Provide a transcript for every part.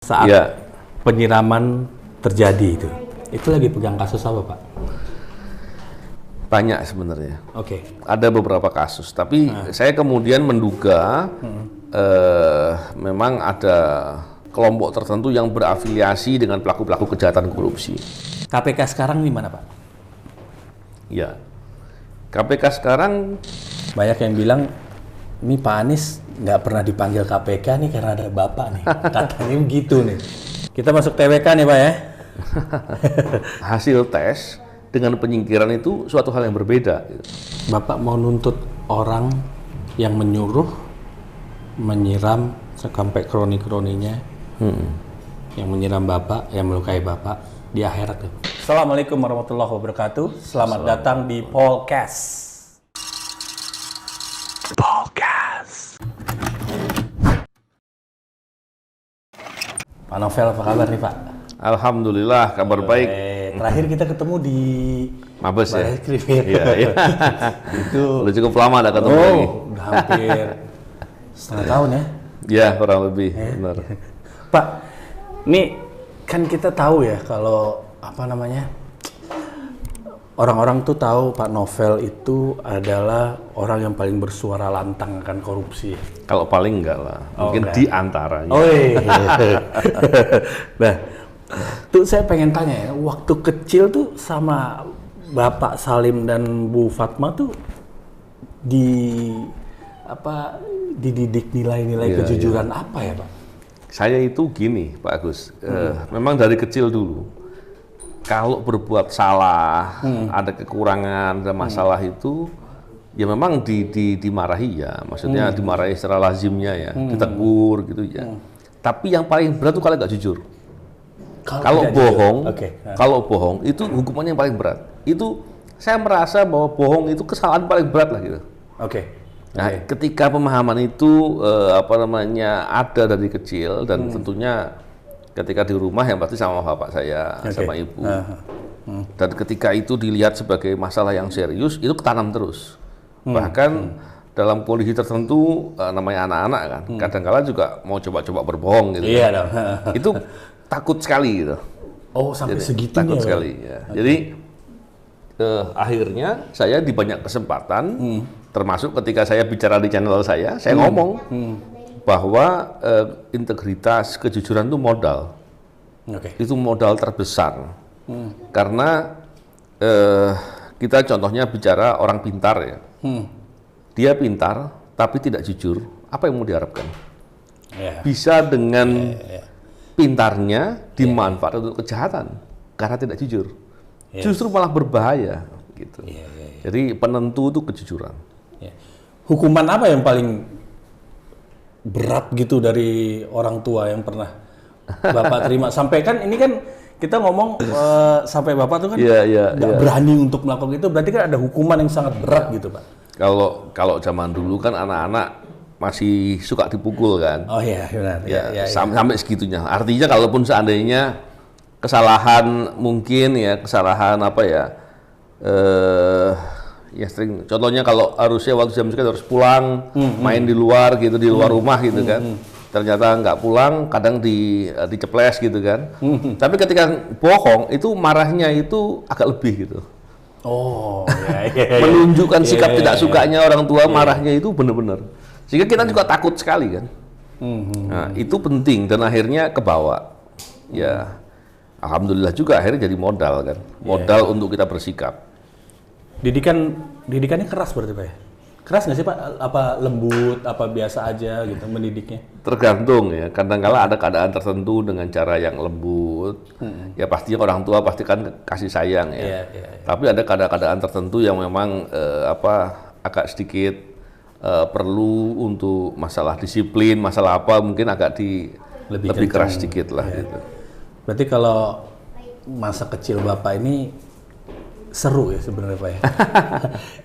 Saat Ya, penyiraman terjadi itu lagi pegang kasus apa, Pak? banyak sebenarnya. Oke. Ada beberapa kasus, tapi saya kemudian menduga memang ada kelompok tertentu yang berafiliasi dengan pelaku-pelaku kejahatan korupsi. KPK sekarang di mana, Pak? Ya, KPK sekarang Banyak yang bilang, ini Pak Anies nggak pernah dipanggil KPK nih karena ada Bapak nih. Katanya begitu nih. Kita masuk TWK nih, Pak ya? hasil tes dengan penyingkiran itu suatu hal yang berbeda. Bapak mau nuntut orang yang menyuruh, menyiram sampai kroni-kroninya, yang menyiram Bapak, yang melukai Bapak di akhirat. Assalamualaikum warahmatullahi wabarakatuh. Selamat datang di Polcast. Pak Novel, apa kabar nih, Pak? Alhamdulillah, kabar baik. Terakhir kita ketemu di Mabes ya? Baris Krim, ya. Iya, iya. Itu Udah cukup lama ada ketemu lagi. udah hampir setengah tahun ya. Ya, kurang lebih. Benar. Pak, ini kan kita tahu ya kalau apa namanya, orang-orang tuh tahu Pak Novel itu adalah orang yang paling bersuara lantang akan korupsi. Kalau paling enggak lah, mungkin enggak. di antaranya. Oh iya. Nah, tuh saya pengen tanya ya, waktu kecil tuh sama Bapak Salim dan Bu Fatma tuh dididik nilai-nilai Iya, kejujuran apa ya, Pak? Saya itu gini, Pak Agus, memang dari kecil dulu, kalau berbuat salah, ada kekurangan, ada masalah itu, ya memang dimarahi ya, maksudnya dimarahi secara lazimnya ya, ditegur gitu ya. Tapi yang paling berat itu kalau nggak jujur. Kalau tidak bohong, jujur. Oke. kalau bohong itu hukumannya yang paling berat. Itu saya merasa bahwa bohong itu kesalahan paling berat lah gitu. Oke. Nah, ketika pemahaman itu ada dari kecil dan tentunya ketika di rumah yang pasti sama bapak saya, sama ibu. Dan ketika itu dilihat sebagai masalah yang serius, itu ketanam terus. Bahkan dalam kondisi tertentu, namanya anak-anak kan, kadang-kala juga mau coba-coba berbohong gitu. Iya dong. Itu takut sekali gitu. Oh, sampai Jadi, segitunya. takut Pak? sekali ya. Jadi akhirnya saya di banyak kesempatan, termasuk ketika saya bicara di channel saya ngomong bahwa integritas, kejujuran itu modal. Oke. Itu modal terbesar. Karena kita contohnya bicara orang pintar ya. Dia pintar tapi tidak jujur, apa yang mau diharapkan? Iya. Bisa dengan pintarnya dimanfaatkan untuk kejahatan karena tidak jujur. Justru malah berbahaya gitu. Jadi penentu itu kejujuran. Ya. Hukuman apa yang paling berat gitu dari orang tua yang pernah Bapak terima? Sampai kan ini kan kita ngomong sampai Bapak tuh kan nggak berani untuk melakukan itu, berarti kan ada hukuman yang sangat berat gitu, Pak. Kalau zaman dulu kan anak-anak masih suka dipukul kan. Oh iya, benar. Ya. Sampai segitunya. Artinya kalaupun seandainya kesalahan mungkin ya, kesalahan apa ya, ya sering. Contohnya kalau harusnya waktu jam sekian harus pulang, main di luar gitu, di luar rumah gitu kan. Ternyata nggak pulang, kadang diceples gitu kan. Tapi ketika bohong itu marahnya itu agak lebih gitu. Oh, iya. Menunjukkan sikap tidak sukanya orang tua, marahnya itu benar-benar. Sehingga kita juga takut sekali kan. Nah, itu penting dan akhirnya kebawa. Ya, alhamdulillah juga akhirnya jadi modal kan. Modal untuk kita bersikap. Didikannya keras berarti, Pak ya? Keras nggak sih, Pak? Apa lembut, apa biasa aja gitu mendidiknya? Tergantung ya. Kadang-kala ada keadaan tertentu dengan cara yang lembut. Ya pastinya orang tua pasti kan kasih sayang ya. Iya. Tapi ada keadaan tertentu yang memang agak sedikit perlu untuk masalah disiplin, masalah apa mungkin agak lebih keras sedikit lah gitu. Berarti kalau masa kecil Bapak ini seru ya sebenarnya, Pak ya?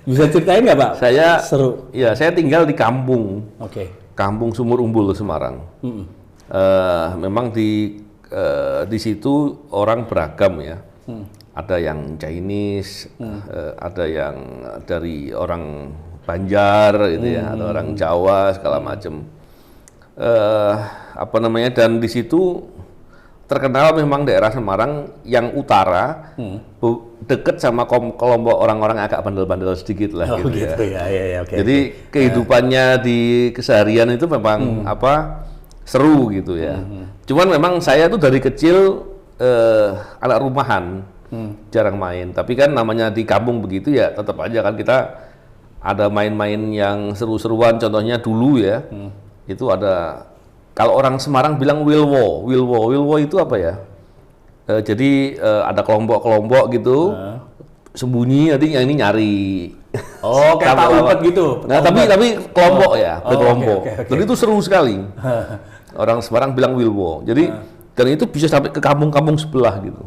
Bisa ceritain nggak, Pak? Saya seru. Ya, saya tinggal di kampung. Oke. Kampung Sumur Umbul, Semarang. Memang di situ orang beragam ya. Ada yang Chinese, ada yang dari orang Banjar gitu ya, ada orang Jawa segala macam. Dan di situ terkenal memang daerah Semarang yang utara deket sama kelompok orang-orang agak bandel-bandel sedikit lah gitu ya. Okay, jadi kehidupannya di keseharian itu memang seru gitu ya. Cuman memang saya tuh dari kecil anak rumahan, jarang main. Tapi kan namanya di kampung begitu ya, tetap aja kan kita ada main-main yang seru-seruan. Contohnya dulu ya, itu ada. Kalau orang Semarang bilang Wilwo itu apa ya? Jadi ada kelompok-kelompok gitu, sembunyi nanti yang ini nyari. Oh, kayak tak umpet gitu. Nah, tapi kelompok ya, berkelompok. Okay. Dan itu seru sekali. Orang Semarang bilang Wilwo. Jadi dan itu bisa sampai ke kampung-kampung sebelah gitu.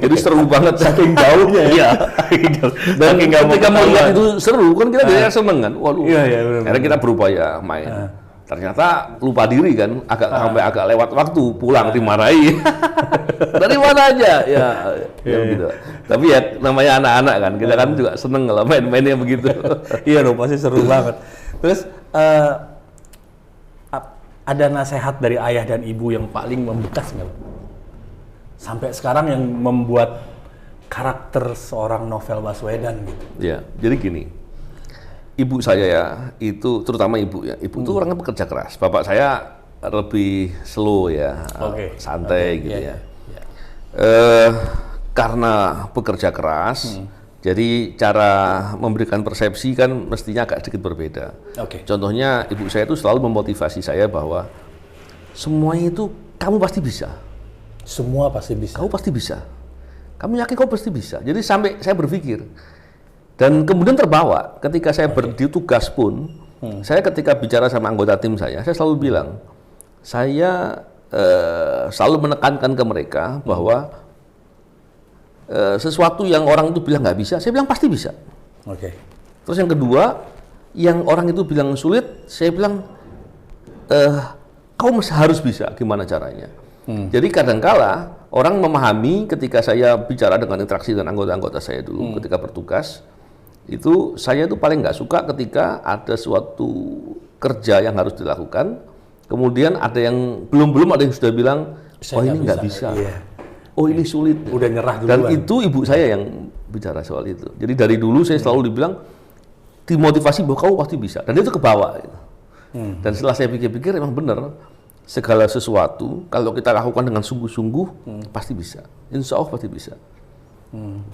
Jadi seru banget. Saking jauhnya ya. Dan ketika melihat itu seru kan kita jadi seneng kan. Waduh. Akhirnya kita berupaya main. Ternyata lupa diri kan, sampai agak lewat waktu pulang dimarahi. Dari mana aja ya gitu. Tapi ya namanya anak-anak kan, kita kan juga seneng kalau main-mainnya begitu. Iya dong, pasti seru banget. Terus ada nasihat dari ayah dan ibu yang paling membekas nggak? Sampai sekarang yang membuat karakter seorang Novel Baswedan gitu. Ya, jadi gini. Ibu saya ya, itu terutama ibu ya. Ibu itu orangnya pekerja keras. Bapak saya lebih slow ya, santai gitu ya. Karena bekerja keras, jadi cara memberikan persepsi kan mestinya agak sedikit berbeda. Contohnya ibu saya itu selalu memotivasi saya bahwa semuanya itu kamu pasti bisa. Semua pasti bisa. Kamu pasti bisa. Kamu yakin kamu pasti bisa. Jadi sampai saya berpikir. Dan kemudian terbawa ketika saya bertugas pun, saya ketika bicara sama anggota tim saya selalu bilang, saya selalu menekankan ke mereka bahwa sesuatu yang orang itu bilang nggak bisa, saya bilang pasti bisa. Terus yang kedua, yang orang itu bilang sulit, saya bilang kau harus bisa, gimana caranya? Jadi kadangkala orang memahami ketika saya bicara dengan interaksi dengan anggota-anggota saya dulu ketika bertugas, itu saya itu paling nggak suka ketika ada suatu kerja yang harus dilakukan, kemudian ada yang belum ada yang sudah bilang, oh ini nggak bisa, oh ini sulit, udah nyerah duluan. Dan itu ibu saya yang bicara soal itu. Jadi dari dulu saya selalu dibilang, dimotivasi bahwa kamu pasti bisa, dan itu kebawa. Dan setelah saya pikir-pikir emang benar, segala sesuatu kalau kita lakukan dengan sungguh-sungguh pasti bisa, insya Allah pasti bisa.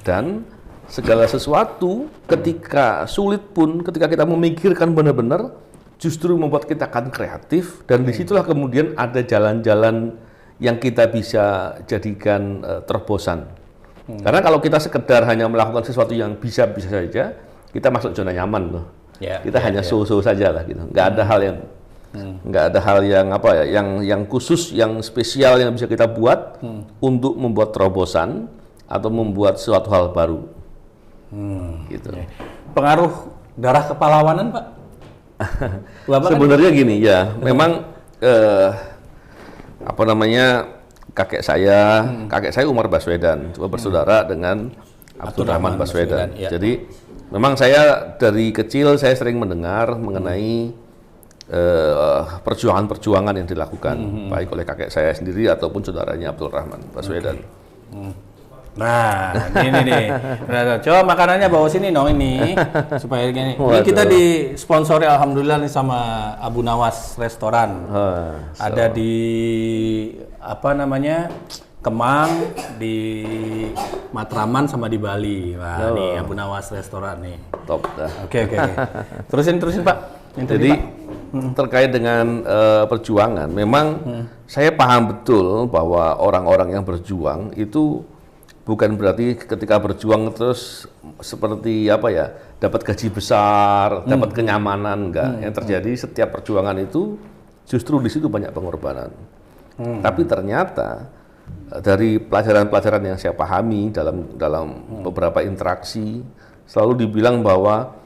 Dan segala sesuatu ketika sulit pun, ketika kita memikirkan benar-benar, justru membuat kita akan kreatif, dan disitulah kemudian ada jalan-jalan yang kita bisa jadikan terobosan. Karena kalau kita sekedar hanya melakukan sesuatu yang bisa-bisa saja, kita masuk zona nyaman loh. Kita hanya so-so saja lah gitu. Nggak ada hal yang yang khusus, yang spesial yang bisa kita buat untuk membuat terobosan atau membuat suatu hal baru. Gitu. Pengaruh darah kepahlawanan, Pak? Sebenarnya gini ya, memang kakek saya Umar Baswedan, cuma bersaudara dengan Abdurrahman Baswedan. Jadi memang saya dari kecil saya sering mendengar mengenai perjuangan-perjuangan yang dilakukan baik oleh kakek saya sendiri ataupun saudaranya Abdurrahman Baswedan. Nah, ini nih. Coba makanannya bawa sini dong ini supaya gini. Ini kita disponsori alhamdulillah nih sama Abu Nawas Restoran. Ada di Kemang, di Matraman sama di Bali. Wah, nih Abu Nawas Restoran nih. Top dah. Oke. Terusin Pak. Jadi terkait dengan perjuangan, memang saya paham betul bahwa orang-orang yang berjuang itu bukan berarti ketika berjuang terus seperti dapat gaji besar, dapat kenyamanan, enggak. Yang terjadi setiap perjuangan itu justru di situ banyak pengorbanan. Tapi ternyata dari pelajaran-pelajaran yang saya pahami dalam beberapa interaksi selalu dibilang bahwa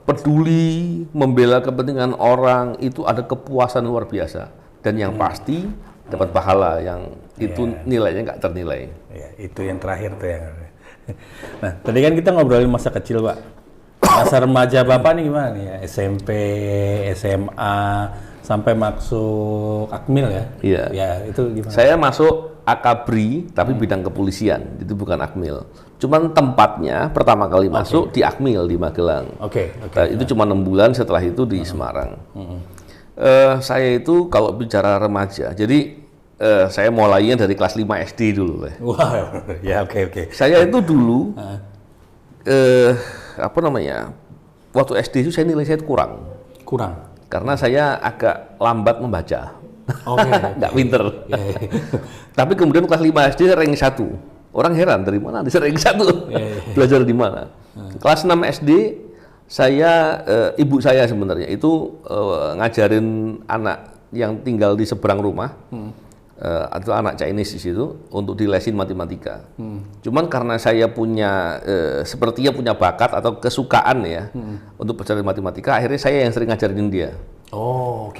peduli, membela kepentingan orang itu ada kepuasan luar biasa, dan yang pasti dapat pahala yang itu nilainya nggak ternilai. Ya, itu yang terakhir tuh yang. Nah, tadi kan kita ngobrolin masa kecil, Pak. Masa remaja Bapak nih gimana nih ya? SMP, SMA, sampai masuk Akmil ya? Iya. Ya, itu gimana? Saya masuk Akabri, tapi bidang kepolisian, itu bukan Akmil. Cuman tempatnya pertama kali masuk di Akmil di Magelang. Itu cuma 6 bulan, setelah itu di Semarang. Saya itu kalau bicara remaja, jadi saya mulainya dari kelas 5 SD dulu. Wah, ya oke. Saya itu dulu, waktu SD itu saya nilai saya kurang. Karena saya agak lambat membaca. Nggak pinter. Tapi kemudian kelas 5 SD rank 1. Orang heran, dari mana bisa rank 1? Belajar di mana? Kelas 6 SD, saya, ibu saya sebenarnya itu ngajarin anak yang tinggal di seberang rumah, atau anak Chinese di situ, untuk dilesin matematika. Cuman karena saya punya, sepertinya punya bakat atau kesukaan ya, untuk belajar matematika, akhirnya saya yang sering ngajarin dia.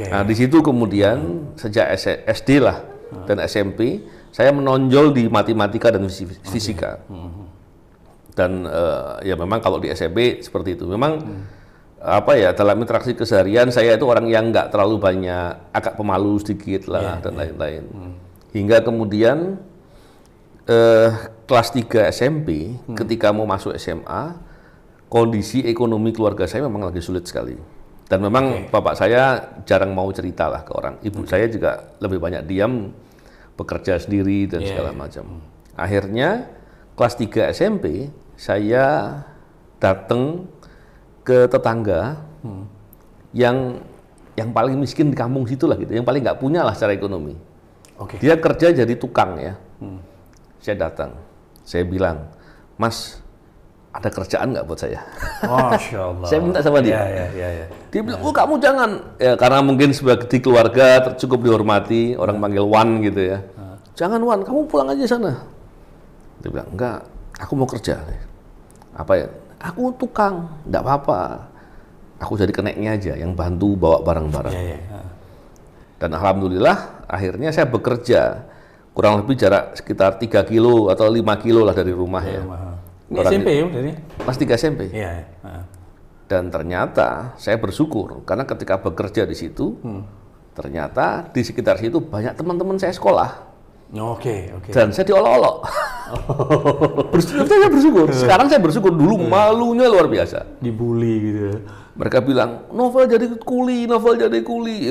Nah, di situ kemudian sejak SD lah dan SMP, saya menonjol di matematika dan fisika. Dan ya memang kalau di SMP seperti itu. Memang dalam interaksi keseharian saya itu orang yang nggak terlalu banyak, agak pemalu sedikit lah dan lain-lain. Hingga kemudian kelas 3 SMP, ketika mau masuk SMA, kondisi ekonomi keluarga saya memang lagi sulit sekali. Dan memang bapak saya jarang mau cerita lah ke orang. Ibu saya juga lebih banyak diam, bekerja sendiri dan segala macam. Akhirnya kelas 3 SMP saya datang ke tetangga yang paling miskin di kampung situ lah gitu, yang paling nggak punya lah secara ekonomi. Dia kerja jadi tukang ya. Saya datang, saya bilang, "Mas, ada kerjaan nggak buat saya?" Masya Allah. Saya minta sama dia. Dia bilang, "Oh, kamu jangan." Ya, karena mungkin sebagai di keluarga cukup dihormati, orang panggil Wan gitu ya. "Jangan Wan, kamu pulang aja sana." Dia bilang, "Enggak, aku mau kerja." "Apa ya?" "Aku tukang." "Enggak apa-apa. Aku jadi keneknya aja, yang bantu bawa barang-barang." Dan alhamdulillah, akhirnya saya bekerja kurang lebih jarak sekitar 3 kilo atau 5 kilo lah dari rumah ya. Ini SMP ya? Kelas 3 SMP. Dan ternyata saya bersyukur karena ketika bekerja di situ, ternyata di sekitar situ banyak teman-teman saya sekolah. Dan saya diolok-olok. Saya bersyukur. Sekarang saya bersyukur, dulu malunya luar biasa. Dibully gitu ya. Mereka bilang, novel jadi kuli.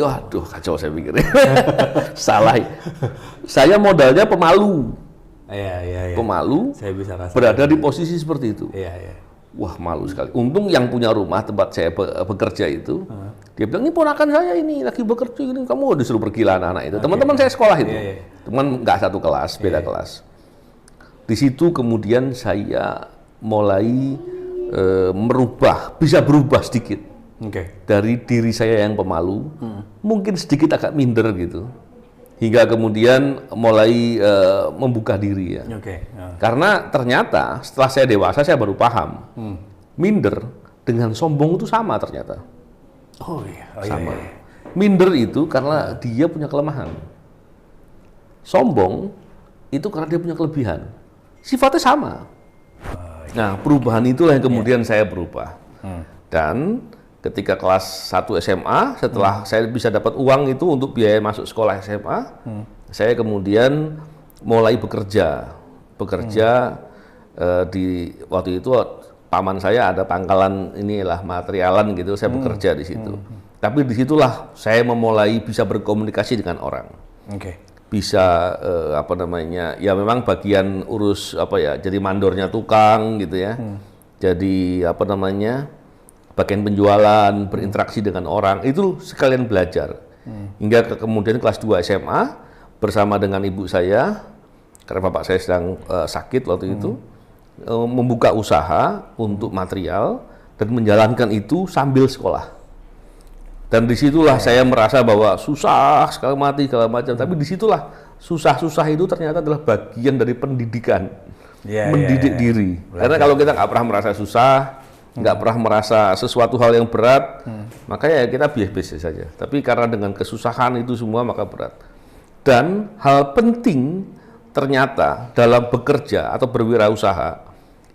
Waduh, kacau saya pikir. Salah. Saya modalnya pemalu. Pemalu, saya bisa berada di posisi seperti itu. Wah, malu sekali. Untung yang punya rumah tempat saya bekerja itu, dia bilang, "Ini ponakan saya ini lagi bekerja ini, kamu disuruh pergi lah anak-anak itu." Teman-teman saya sekolah itu, teman nggak satu kelas, beda kelas. Di situ kemudian saya mulai bisa berubah sedikit dari diri saya yang pemalu, mungkin sedikit agak minder gitu. Hingga kemudian mulai membuka diri ya. Karena ternyata setelah saya dewasa saya baru paham, minder dengan sombong itu sama ternyata. Sama. Minder itu karena dia punya kelemahan. Sombong itu karena dia punya kelebihan. Sifatnya sama. Nah, perubahan itulah yang kemudian saya berubah. Dan ketika kelas 1 SMA, setelah saya bisa dapat uang itu untuk biaya masuk sekolah SMA, saya kemudian mulai bekerja. Di waktu itu paman saya ada pangkalan inilah materialan gitu, saya bekerja di situ. Tapi disitulah saya memulai bisa berkomunikasi dengan orang. Bisa ya memang bagian urus jadi mandornya tukang gitu ya. Jadi bagian penjualan, berinteraksi dengan orang, itu sekalian belajar. Hingga kemudian kelas 2 SMA, bersama dengan ibu saya, karena bapak saya sedang sakit waktu itu, membuka usaha untuk material, dan menjalankan itu sambil sekolah. Dan disitulah saya merasa bahwa susah, sekali mati, segala macam. Tapi disitulah susah-susah itu ternyata adalah bagian dari pendidikan. Mendidik diri. Karena kalau kita nggak pernah merasa susah, nggak pernah merasa sesuatu hal yang berat, maka ya kita biasa saja. Tapi karena dengan kesusahan itu semua maka berat. Dan hal penting ternyata dalam bekerja atau berwirausaha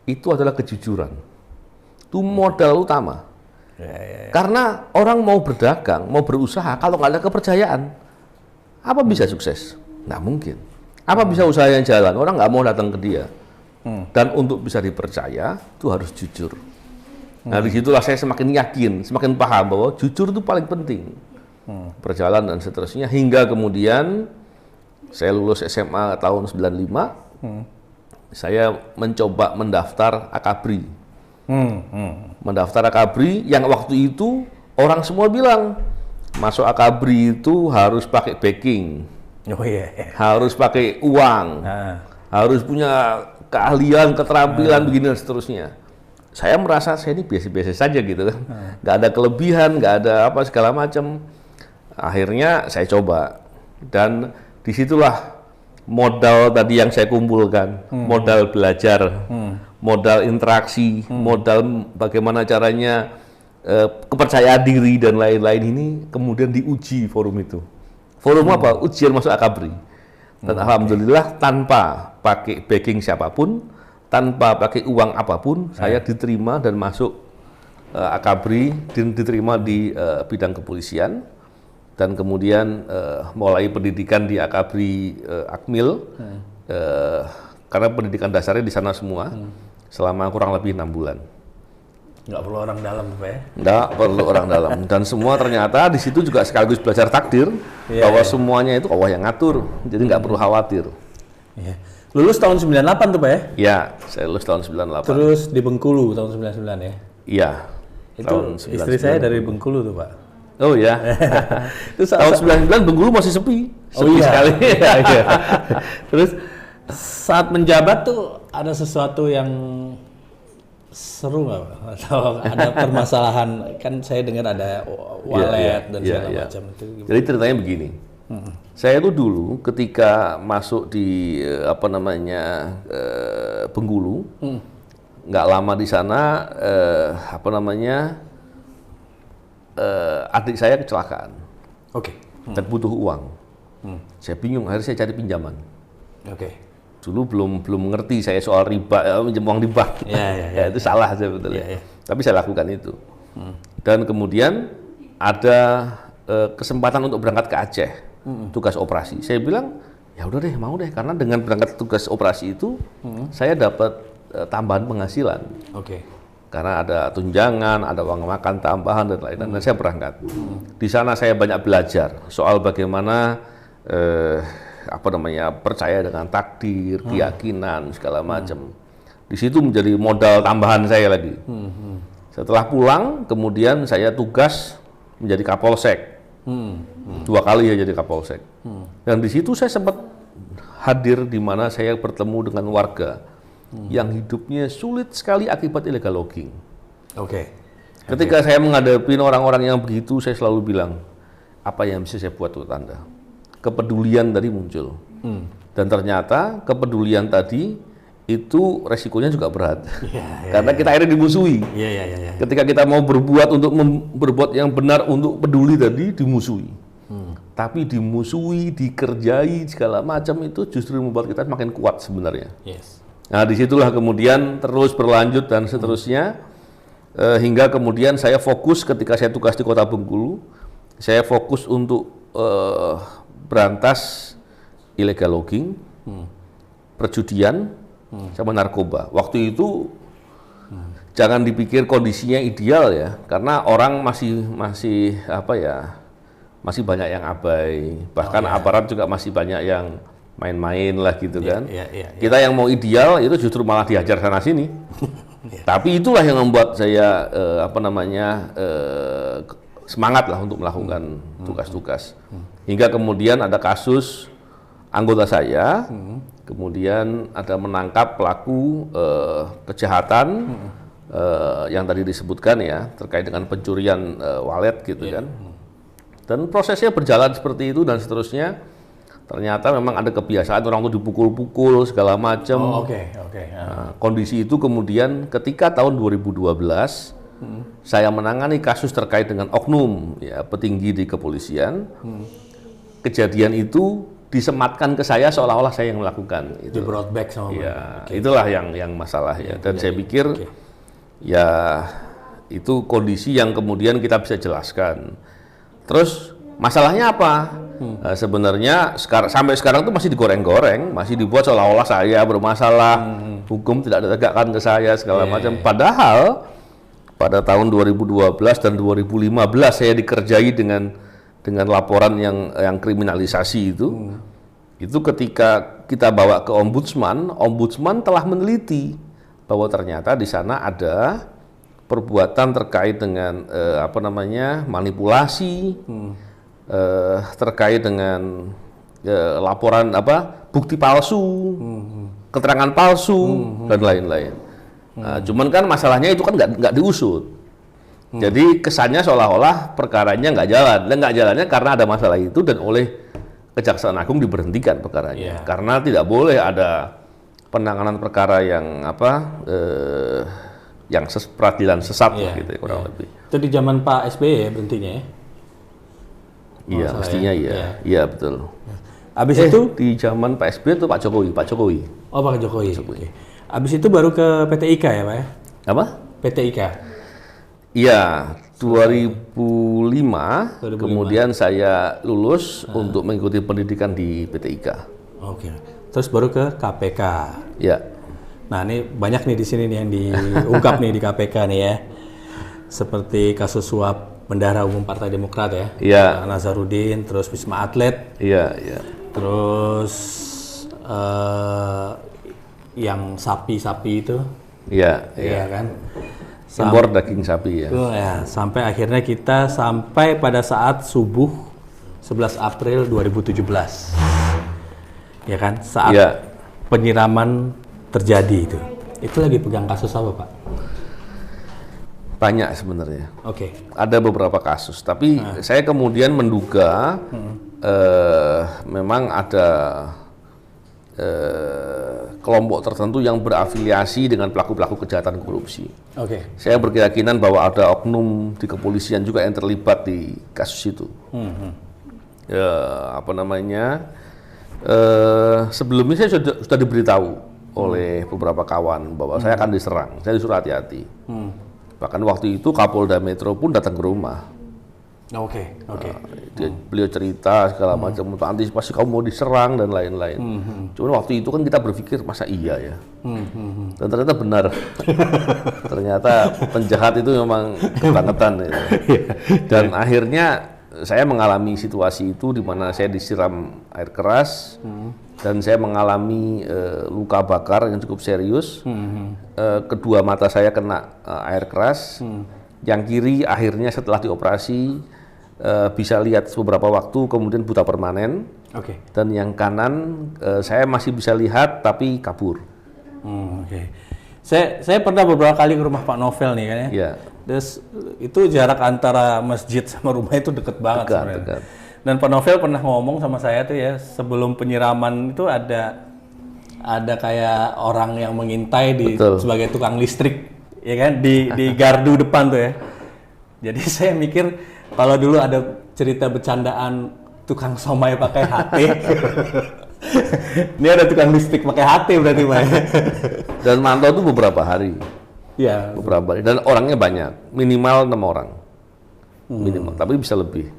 itu adalah kejujuran. Itu modal utama. Karena orang mau berdagang, mau berusaha, kalau nggak ada kepercayaan, apa bisa sukses? Nggak mungkin. Apa bisa usahanya jalan? Orang nggak mau datang ke dia. Dan untuk bisa dipercaya, itu harus jujur. Nah, disitulah saya semakin yakin, semakin paham bahwa jujur itu paling penting. Berjalan dan seterusnya, hingga kemudian saya lulus SMA tahun 95, saya mencoba mendaftar Akabri. Mendaftar Akabri yang waktu itu orang semua bilang masuk Akabri itu harus pakai backing, harus pakai uang, harus punya keahlian, keterampilan begini dan seterusnya. Saya merasa saya ini biasa-biasa saja gitu kan, nggak ada kelebihan, nggak ada apa segala macam. Akhirnya saya coba dan disitulah modal tadi yang saya kumpulkan, modal belajar, modal interaksi, modal bagaimana caranya kepercayaan diri dan lain-lain ini kemudian diuji forum itu. Forum apa? Ujian masuk Akabri. Dan alhamdulillah tanpa pakai backing siapapun, tanpa pakai uang apapun, saya diterima dan masuk Akabri, diterima di bidang kepolisian. Dan kemudian mulai pendidikan di Akabri Akmil, karena pendidikan dasarnya di sana semua, selama kurang lebih 6 bulan. Nggak perlu orang dalam, Pak ya? Nggak perlu orang dalam. Dan semua ternyata di situ juga sekaligus belajar takdir, bahwa semuanya itu Allah yang ngatur, jadi nggak perlu khawatir. Lulus tahun 98 tuh, Pak ya? Iya, saya lulus tahun 98. Terus di Bengkulu tahun 99 ya? Iya. Itu istri saya dari Bengkulu tuh, Pak. Oh ya. Itu tahun 99 Bengkulu masih sepi. Sepi sekali. Terus saat menjabat tuh ada sesuatu yang seru nggak, Pak? Atau ada permasalahan? Kan saya dengar ada walet dan segala macam itu. Gimana? Jadi ceritanya begini. Saya itu dulu ketika masuk di Bengkulu, nggak lama di sana adik saya kecelakaan. Dan butuh uang. Saya bingung, akhirnya saya cari pinjaman. Dulu belum ngerti saya soal riba, pinjam uang riba. Ya, itu salah sebetulnya. Tapi saya lakukan itu. Dan kemudian ada kesempatan untuk berangkat ke Aceh, tugas operasi. Saya bilang, ya udah deh, mau deh, karena dengan berangkat tugas operasi itu saya dapat tambahan penghasilan. Karena ada tunjangan, ada uang makan tambahan dan lain-lain, dan saya berangkat. Di sana saya banyak belajar soal bagaimana percaya dengan takdir, keyakinan segala macam. Di situ menjadi modal tambahan saya lagi. Setelah pulang, kemudian saya tugas menjadi Kapolsek. 2 kali ya jadi Kapolsek. Dan di situ saya sempat hadir di mana saya bertemu dengan warga yang hidupnya sulit sekali akibat illegal logging. Ketika saya menghadapi orang-orang yang begitu, saya selalu bilang, apa yang bisa saya buat untuk Anda? Kepedulian tadi muncul. Dan ternyata kepedulian tadi itu resikonya juga berat. Karena kita akhirnya dimusuhi. Ketika kita mau berbuat untuk berbuat yang benar untuk peduli tadi, dimusuhi. Tapi dimusuhi, dikerjai, segala macam itu justru membuat kita makin kuat sebenarnya. Nah, disitulah kemudian terus berlanjut dan seterusnya, hingga kemudian saya fokus ketika saya tugas di Kota Bengkulu, saya fokus untuk berantas illegal logging, perjudian, sama narkoba. Waktu itu jangan dipikir kondisinya ideal ya, karena orang masih banyak yang abai, bahkan aparat juga masih banyak yang main-main lah gitu kan. Kita yang mau ideal itu justru malah dihajar sana sini. Tapi itulah yang membuat saya semangat lah untuk melakukan tugas-tugas. Hingga kemudian ada kasus anggota saya, kemudian ada menangkap pelaku kejahatan yang tadi disebutkan ya, terkait dengan pencurian walet gitu kan. Dan prosesnya berjalan seperti itu dan seterusnya. Ternyata memang ada kebiasaan orang itu dipukul-pukul segala macam. Nah, kondisi itu kemudian ketika tahun 2012 saya menangani kasus terkait dengan oknum ya, petinggi di kepolisian. Kejadian itu disematkan ke saya seolah-olah saya yang melakukan. Di broadback sama ya, itulah yang masalah ya. Dan saya pikir ya itu kondisi yang kemudian kita bisa jelaskan. Terus masalahnya apa? Nah, sebenarnya sampai sekarang tuh masih digoreng-goreng, masih dibuat seolah-olah saya bermasalah, hukum tidak ditegakkan ke saya segala macam. Padahal pada tahun 2012 dan 2015 saya dikerjai dengan laporan yang kriminalisasi itu. Itu ketika kita bawa ke ombudsman telah meneliti bahwa ternyata di sana ada perbuatan terkait dengan manipulasi, terkait dengan laporan bukti palsu, keterangan palsu dan lain-lain. Nah, cuman kan masalahnya itu kan nggak diusut. Jadi kesannya seolah-olah perkaranya nggak jalan. Dan nggak jalannya karena ada masalah itu dan oleh Kejaksaan Agung diberhentikan perkaranya. Karena tidak boleh ada penanganan perkara yang peradilan sesat gitu ya, kurang lebih. Itu di zaman Pak SBY ya berhentinya ya? Iya, mestinya iya. Iya, betul. Abis itu di zaman Pak SBY itu Pak Jokowi. Oh, Pak Jokowi. Oke. Abis itu baru ke PT IKA ya, Pak ya? Apa? PT IKA. Iya, 2005 kemudian saya lulus untuk mengikuti pendidikan di PT IKA. Oke. Terus baru ke KPK. Ya. Nah, ini banyak nih di sini nih yang diungkap nih di KPK nih ya. Seperti kasus suap Bendahara Umum Partai Demokrat ya. Iya. Nazarudin, terus Wisma Atlet. Iya, iya. Terus yang sapi-sapi itu. Iya, iya kan. Impor daging sapi ya. Ya, sampai akhirnya kita sampai pada saat subuh 11 April 2017. Ya kan? Saat penyiraman terjadi itu. Itu lagi pegang kasus apa, Pak? Banyak sebenarnya. Oke. Ada beberapa kasus, tapi saya kemudian menduga memang ada kelompok tertentu yang berafiliasi dengan pelaku-pelaku kejahatan korupsi. Oke. Saya berkeyakinan bahwa ada oknum di kepolisian juga yang terlibat di kasus itu. Sebelumnya saya sudah diberitahu oleh beberapa kawan bahwa saya akan diserang. Saya disuruh hati-hati. Bahkan waktu itu Kapolda Metro pun datang ke rumah. Oke. Beliau cerita segala macam untuk antisipasi kamu mau diserang dan lain-lain. Cuman waktu itu kan kita berpikir masa iya ya. Dan ternyata benar. Ternyata penjahat itu memang kebangetan. Ya. Dan akhirnya saya mengalami situasi itu di mana saya disiram air keras dan saya mengalami luka bakar yang cukup serius. Kedua mata saya kena air keras. Yang kiri akhirnya setelah dioperasi bisa lihat beberapa waktu, kemudian buta permanen. Dan yang kanan saya masih bisa lihat tapi kabur. Saya pernah beberapa kali ke rumah Pak Novel nih kan ya. Iya. Terus itu jarak antara masjid sama rumah itu deket banget sebenarnya. Dekat. Dan Pak Novel pernah ngomong sama saya tuh ya, sebelum penyiraman itu ada kayak orang yang mengintai sebagai tukang listrik, ya kan, di gardu depan tuh ya. Jadi saya mikir kalau dulu ada cerita bercandaan tukang somai pakai HT, ini ada tukang listrik pakai HT berarti Pak. Dan mantau itu beberapa hari. Iya. Beberapa hari. Dan orangnya banyak, minimal 6 orang. Minimal, tapi bisa lebih.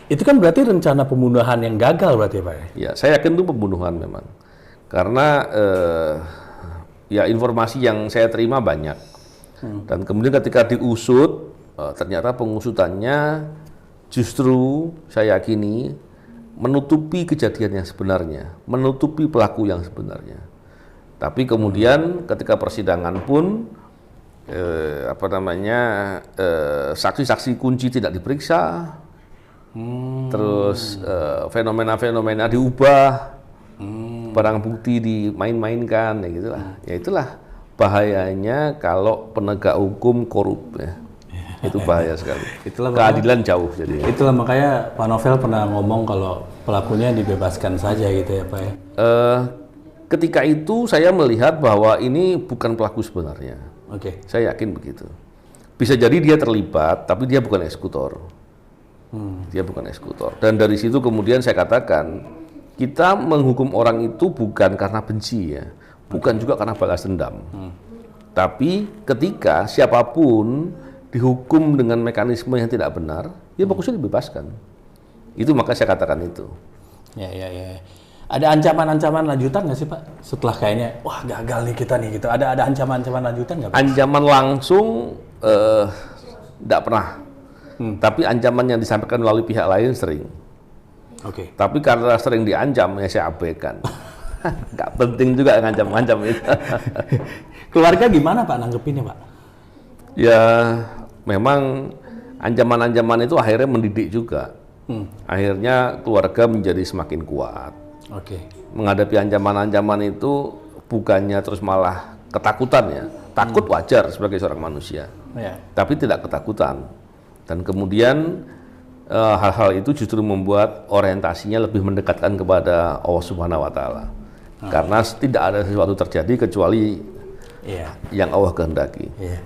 Itu kan berarti rencana pembunuhan yang gagal berarti Pak ya? Ya, saya yakin itu pembunuhan memang. Karena informasi yang saya terima banyak. Dan kemudian ketika diusut, ternyata pengusutannya justru saya yakini menutupi kejadian yang sebenarnya, menutupi pelaku yang sebenarnya. Tapi kemudian ketika persidangan pun saksi-saksi kunci tidak diperiksa, terus fenomena-fenomena diubah, barang bukti dimain-mainkan, ya gitulah. Ya itulah bahayanya kalau penegak hukum korup ya. Itu bahaya sekali. Itulah keadilan jauh jadi. Itulah makanya Pak Novel pernah ngomong kalau pelakunya dibebaskan saja gitu ya Pak ya. Ketika itu saya melihat bahwa ini bukan pelaku sebenarnya. Saya yakin begitu. Bisa jadi dia terlibat, tapi dia bukan eksekutor. Dia bukan eksekutor. Dan dari situ kemudian saya katakan, kita menghukum orang itu bukan karena benci ya, bukan juga karena balas dendam. Tapi ketika siapapun dihukum dengan mekanisme yang tidak benar, ya bagusnya dibebaskan. Itu maka saya katakan itu. Ya. Ada ancaman-ancaman lanjutan nggak sih Pak? Setelah kayaknya, wah gagal nih kita nih gitu. Ada ancaman-ancaman lanjutan nggak Pak? Ancaman langsung tidak pernah. Tapi ancaman yang disampaikan melalui pihak lain sering. Oke. Tapi karena sering diancam, ya saya abaikan. Nggak penting juga ngancam-ngancam itu. Keluarga gimana Pak nanggepinnya Pak? Ya, memang ancaman-ancaman itu akhirnya mendidik juga. Akhirnya keluarga menjadi semakin kuat. Oke. Menghadapi ancaman-ancaman itu bukannya terus malah ketakutan ya. Takut wajar sebagai seorang manusia. Ya. Tapi tidak ketakutan. Dan kemudian hal-hal itu justru membuat orientasinya lebih mendekatkan kepada Allah Subhanahu wa taala. Karena tidak ada sesuatu terjadi kecuali yang Allah kehendaki. Iya.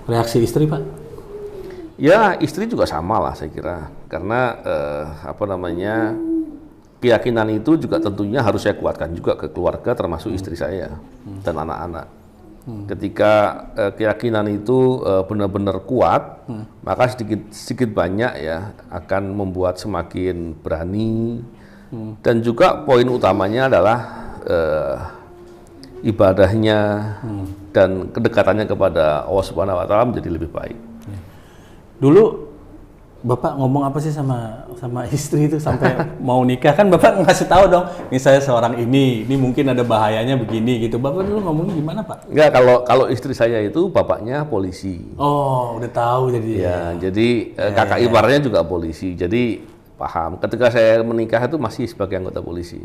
Reaksi istri Pak? Ya, istri juga sama lah saya kira. Karena keyakinan itu juga tentunya harus saya kuatkan juga ke keluarga termasuk istri saya dan anak-anak. Ketika keyakinan itu benar-benar kuat, maka sedikit banyak ya akan membuat semakin berani. Dan juga poin utamanya adalah ibadahnya dan kedekatannya kepada Allah Subhanahu wa taala menjadi lebih baik. Dulu Bapak ngomong apa sih sama istri itu sampai mau nikah? Kan Bapak ngasih tahu dong, nih saya seorang ini mungkin ada bahayanya begini gitu. Bapak dulu ngomongnya gimana Pak? Enggak, kalau istri saya itu bapaknya polisi. Oh, udah tahu jadi. Ya, jadi kakak iparnya juga polisi. Jadi paham. Ketika saya menikah itu masih sebagai anggota polisi.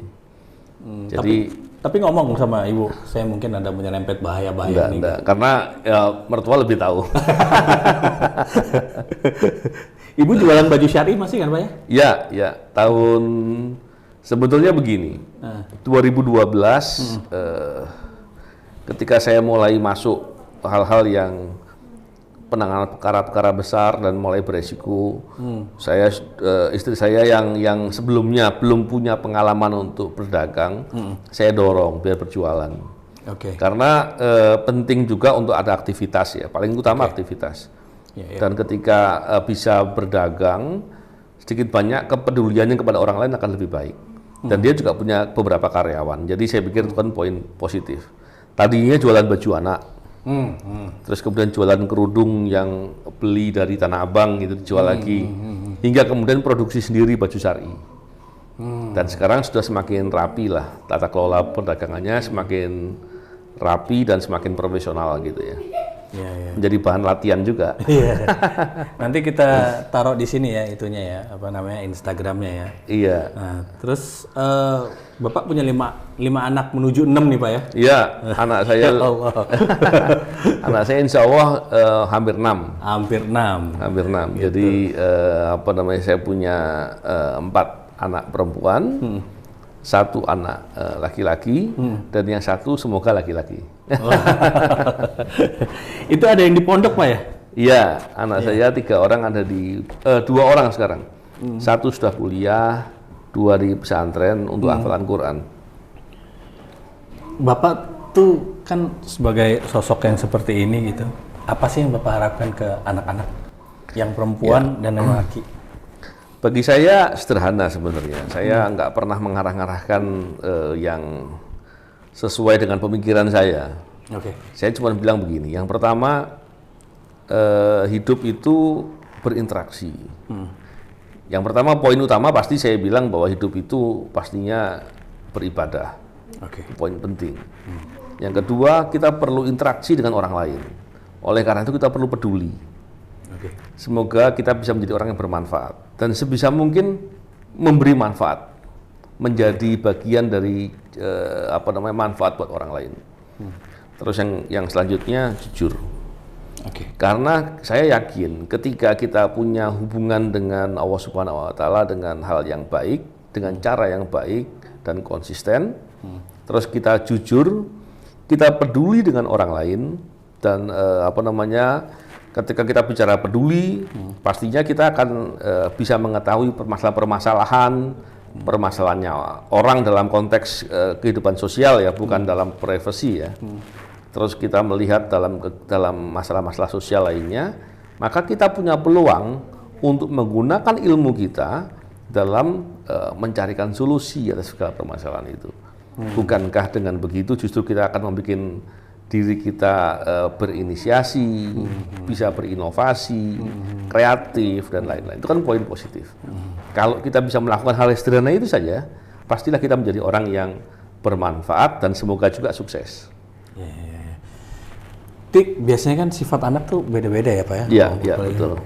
Jadi tapi ngomong sama ibu, saya mungkin ada menyerempet bahaya-bahaya ini. Enggak, karena ya, mertua lebih tahu. Ibu jualan baju syari masih kan Pak ya? Ya, tahun sebetulnya begini. 2012 ketika saya mulai masuk hal-hal yang penanganan perkara-perkara besar dan mulai beresiko, saya istri saya yang sebelumnya belum punya pengalaman untuk berdagang, saya dorong biar berjualan. Karena penting juga untuk ada aktivitas ya, paling utama aktivitas. Dan ketika bisa berdagang, sedikit banyak kepeduliannya kepada orang lain akan lebih baik. Dan dia juga punya beberapa karyawan. Jadi saya pikir itu kan poin positif. Tadinya jualan baju anak, terus kemudian jualan kerudung yang beli dari Tanah Abang gitu dijual lagi, hingga kemudian produksi sendiri baju syari. Dan sekarang sudah semakin rapi lah, tata kelola perdagangannya semakin rapi dan semakin profesional gitu ya. Menjadi bahan latihan juga. Nanti kita taruh di sini ya itunya ya, apa namanya Instagramnya ya. Iya. Nah, terus Bapak punya 5 anak menuju 6 nih Pak ya? Iya, anak saya. Anak saya insya Allah hampir 6. Hampir 6. Hampir 6. Gitu. Jadi saya punya 4 anak perempuan, 1 anak laki-laki, dan yang 1 semoga laki-laki. Itu ada yang di pondok Pak ya? Iya, anak saya 3 orang ada di 2 orang sekarang. 1 sudah kuliah, 2 di pesantren untuk hafalan Quran. Bapak tuh kan sebagai sosok yang seperti ini gitu, apa sih yang Bapak harapkan ke anak-anak yang perempuan dan yang laki? Bagi saya sederhana sebenarnya. Saya nggak pernah mengarah-ngarahkan yang sesuai dengan pemikiran saya. Saya cuma bilang begini. Yang pertama, hidup itu berinteraksi. Yang pertama, poin utama pasti saya bilang bahwa hidup itu pastinya beribadah. Poin penting. Yang kedua, kita perlu interaksi dengan orang lain. Oleh karena itu kita perlu peduli. Semoga kita bisa menjadi orang yang bermanfaat dan sebisa mungkin memberi manfaat, menjadi bagian dari manfaat buat orang lain. Terus yang selanjutnya jujur. Karena saya yakin ketika kita punya hubungan dengan Allah Subhanahu wa taala dengan hal yang baik, dengan cara yang baik dan konsisten, terus kita jujur, kita peduli dengan orang lain dan ketika kita bicara peduli, pastinya kita akan bisa mengetahui permasalahannya orang dalam konteks kehidupan sosial ya, bukan dalam privasi ya. Terus kita melihat dalam masalah-masalah sosial lainnya, maka kita punya peluang untuk menggunakan ilmu kita dalam mencarikan solusi atas segala permasalahan itu. Bukankah dengan begitu justru kita akan membuat diri kita berinisiasi, bisa berinovasi, kreatif, dan lain-lain. Itu kan poin positif. Kalau kita bisa melakukan hal yang sederhana itu saja, pastilah kita menjadi orang yang bermanfaat dan semoga juga sukses. Tik, biasanya kan sifat anak tuh beda-beda ya Pak ya? Iya, betul.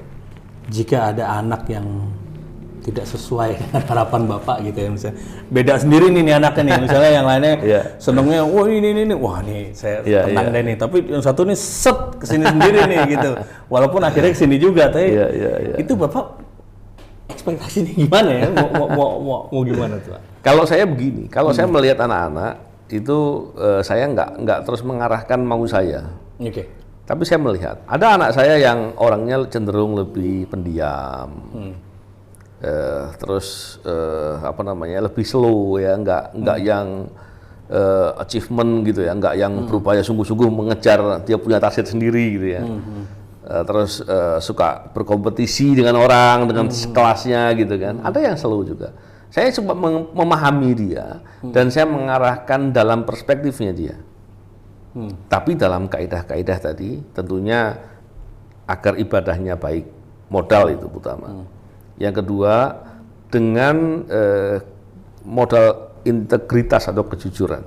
Jika ada anak yang tidak sesuai dengan harapan Bapak gitu ya, misalnya beda sendiri nih anaknya nih, misalnya yang lainnya senengnya, wah ini, wah nih saya tenang deh nih, tapi yang satu nih set kesini sendiri nih gitu, walaupun akhirnya kesini juga, tapi itu Bapak ekspektasinya gimana ya, mau gimana tuh? Kalau saya begini, kalau saya melihat anak-anak itu saya nggak terus mengarahkan mau saya, tapi saya melihat ada anak saya yang orangnya cenderung lebih pendiam. Terus lebih slow ya, nggak yang achievement gitu ya, nggak yang berupaya sungguh-sungguh mengejar dia punya target sendiri gitu ya. Terus suka berkompetisi dengan orang, dengan kelasnya gitu kan. Ada yang slow juga. Saya coba memahami dia dan saya mengarahkan dalam perspektifnya dia. Tapi dalam kaidah-kaidah tadi tentunya agar ibadahnya baik, modal itu utama. Yang kedua, dengan modal integritas atau kejujuran.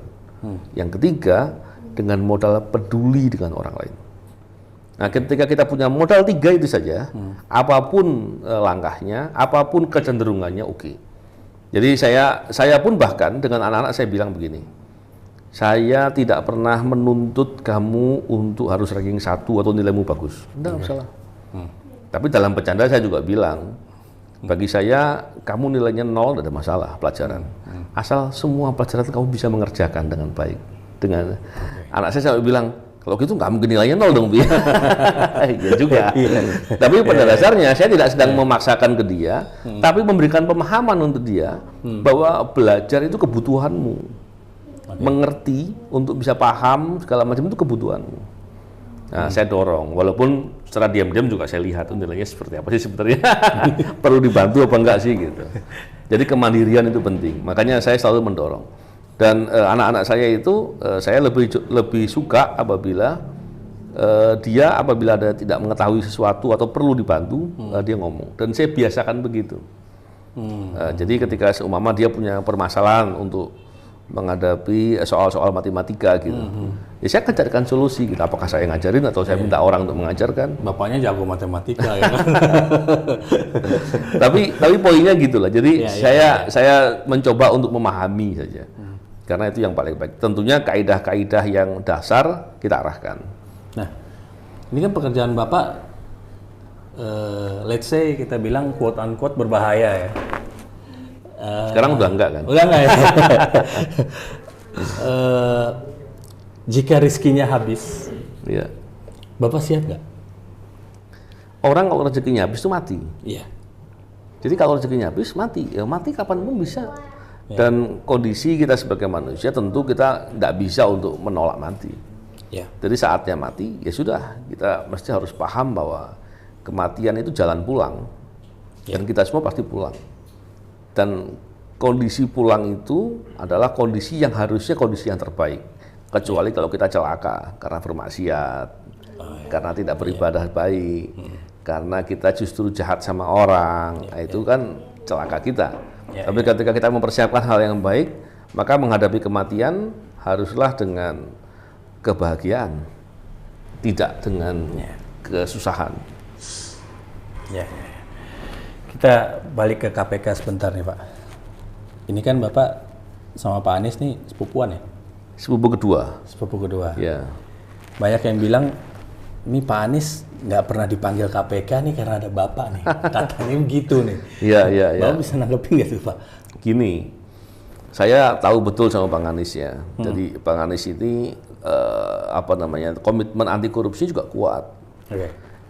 Yang ketiga, dengan modal peduli dengan orang lain. Nah, ketika kita punya modal 3 itu saja, apapun langkahnya, apapun kecenderungannya, oke. Jadi saya pun bahkan dengan anak-anak saya bilang begini, saya tidak pernah menuntut kamu untuk harus ranking 1 atau nilaimu bagus. Tidak masalah. Tapi dalam bercanda saya juga bilang, bagi saya, kamu nilainya 0 tidak ada masalah pelajaran. Asal semua pelajaran kamu bisa mengerjakan dengan baik. Anak saya selalu bilang, kalau gitu nggak mungkin nilainya 0 dong, Bi. Iya juga. Tapi pada dasarnya saya tidak sedang memaksakan ke dia, tapi memberikan pemahaman untuk dia bahwa belajar itu kebutuhanmu. Mengerti untuk bisa paham segala macam itu kebutuhanmu. Nah, saya dorong, walaupun secara diam-diam juga saya lihat nilainya seperti apa sih sebenarnya, perlu dibantu apa enggak sih gitu. Jadi kemandirian itu penting, makanya saya selalu mendorong. Dan anak-anak saya itu saya lebih suka apabila dia apabila ada tidak mengetahui sesuatu atau perlu dibantu, dia ngomong. Dan saya biasakan begitu. Jadi ketika seumpama dia punya permasalahan untuk menghadapi soal-soal matematika gitu, ya saya akan carikan solusi gitu. Apakah saya ngajarin atau saya minta orang untuk mengajarkan? Bapaknya jago matematika ya kan? tapi poinnya gitulah. Jadi saya mencoba untuk memahami saja, karena itu yang paling baik. Tentunya kaidah-kaidah yang dasar kita arahkan. Nah, ini kan pekerjaan Bapak, let's say kita bilang quote unquote berbahaya ya. Sekarang udah enggak kan? Udah enggak ya? Jika rezekinya habis, Bapak siap nggak? Orang kalau rezekinya habis itu mati. Iya. Jadi kalau rezekinya habis mati, ya mati kapanpun bisa. Dan kondisi kita sebagai manusia tentu kita nggak bisa untuk menolak mati. Jadi saatnya mati, ya sudah, kita mesti harus paham bahwa kematian itu jalan pulang. Dan kita semua pasti pulang. Dan kondisi pulang itu adalah kondisi yang harusnya kondisi yang terbaik, kecuali kalau kita celaka karena bermaksiat, karena tidak beribadah baik, karena kita justru jahat sama orang, itu kan celaka kita. Tapi ketika kita mempersiapkan hal yang baik, maka menghadapi kematian haruslah dengan kebahagiaan, tidak dengan kesusahan. Kita balik ke KPK sebentar nih Pak. Ini kan Bapak sama Pak Anies nih sepupuan ya? Sepupu kedua. Sepupu kedua. Ya. Banyak yang bilang, ini Pak Anies nggak pernah dipanggil KPK nih karena ada Bapak nih. Katanya begitu nih. Iya. Bapak bisa nanggepin nggak tuh Pak? Gini, saya tahu betul sama Bang Anies ya. Jadi Bang Anies ini komitmen anti korupsi juga kuat.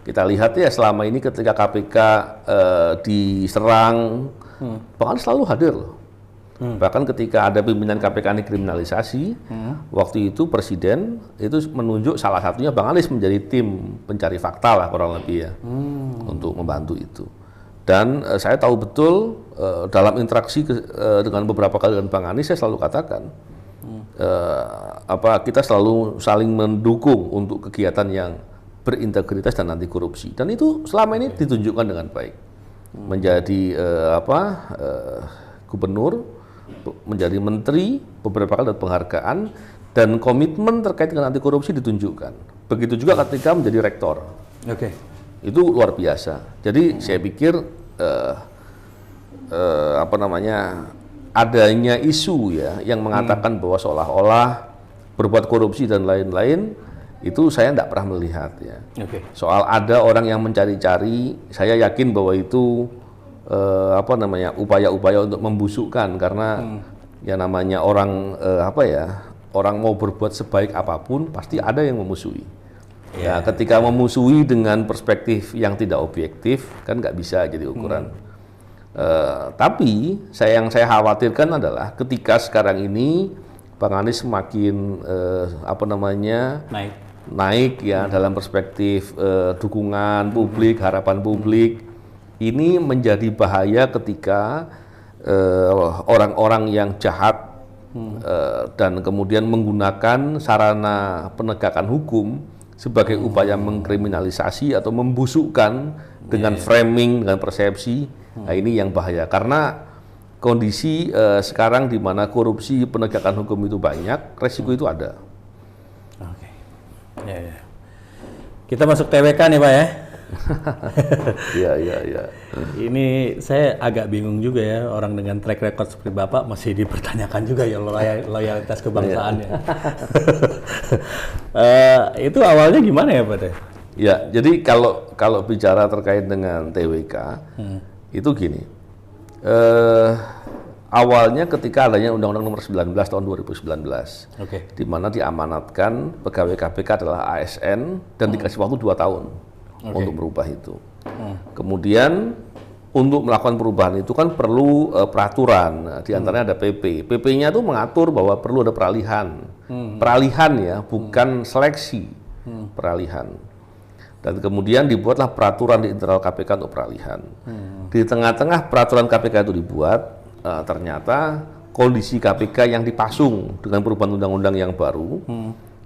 Kita lihat ya selama ini ketika KPK diserang, Bang Anies selalu hadir loh. Bahkan ketika ada pimpinan KPK dikriminalisasi, waktu itu Presiden itu menunjuk salah satunya Bang Alis menjadi tim pencari fakta lah kurang lebih ya, untuk membantu itu. Dan saya tahu betul dalam interaksi dengan beberapa kali dengan Bang Anis, saya selalu katakan, kita selalu saling mendukung untuk kegiatan yang berintegritas dan anti korupsi. Dan itu selama ini ditunjukkan dengan baik. Menjadi gubernur, menjadi menteri, beberapa kali dapat penghargaan, dan komitmen terkait dengan anti korupsi ditunjukkan. Begitu juga ketika menjadi rektor. Itu luar biasa. Jadi saya pikir adanya isu ya yang mengatakan bahwa seolah-olah berbuat korupsi dan lain-lain, itu saya tidak pernah melihat ya. Soal ada orang yang mencari-cari, saya yakin bahwa itu upaya-upaya untuk membusukkan, karena ya namanya orang orang mau berbuat sebaik apapun pasti ada yang memusuhi. Ya, ketika memusuhi dengan perspektif yang tidak objektif kan nggak bisa jadi ukuran. Tapi yang saya khawatirkan adalah ketika sekarang ini Bang Anies semakin naik ya dalam perspektif dukungan publik, harapan publik. Ini menjadi bahaya ketika orang-orang yang jahat dan kemudian menggunakan sarana penegakan hukum sebagai upaya mengkriminalisasi atau membusukkan dengan framing, dengan persepsi. Nah, ini yang bahaya karena kondisi sekarang di mana korupsi penegakan hukum itu banyak, resiko itu ada. Kita masuk TWK nih Pak ya. Iya. Ini saya agak bingung juga ya, orang dengan track record seperti Bapak masih dipertanyakan juga ya loyalitas kebangsaannya. Itu awalnya gimana ya Pak? Ya, jadi kalau bicara terkait dengan TWK, itu gini. Awalnya ketika adanya Undang-Undang Nomor 19 tahun 2019, di mana diamanatkan pegawai KPK adalah ASN dan dikasih waktu 2 tahun untuk merubah itu. Kemudian untuk melakukan perubahan itu kan perlu peraturan, di antaranya ada PP. PP-nya itu mengatur bahwa perlu ada peralihan. Peralihan ya, bukan seleksi. Peralihan. Dan kemudian dibuatlah peraturan di internal KPK untuk peralihan. Di tengah-tengah peraturan KPK itu dibuat, ternyata kondisi KPK yang dipasung dengan perubahan undang-undang yang baru,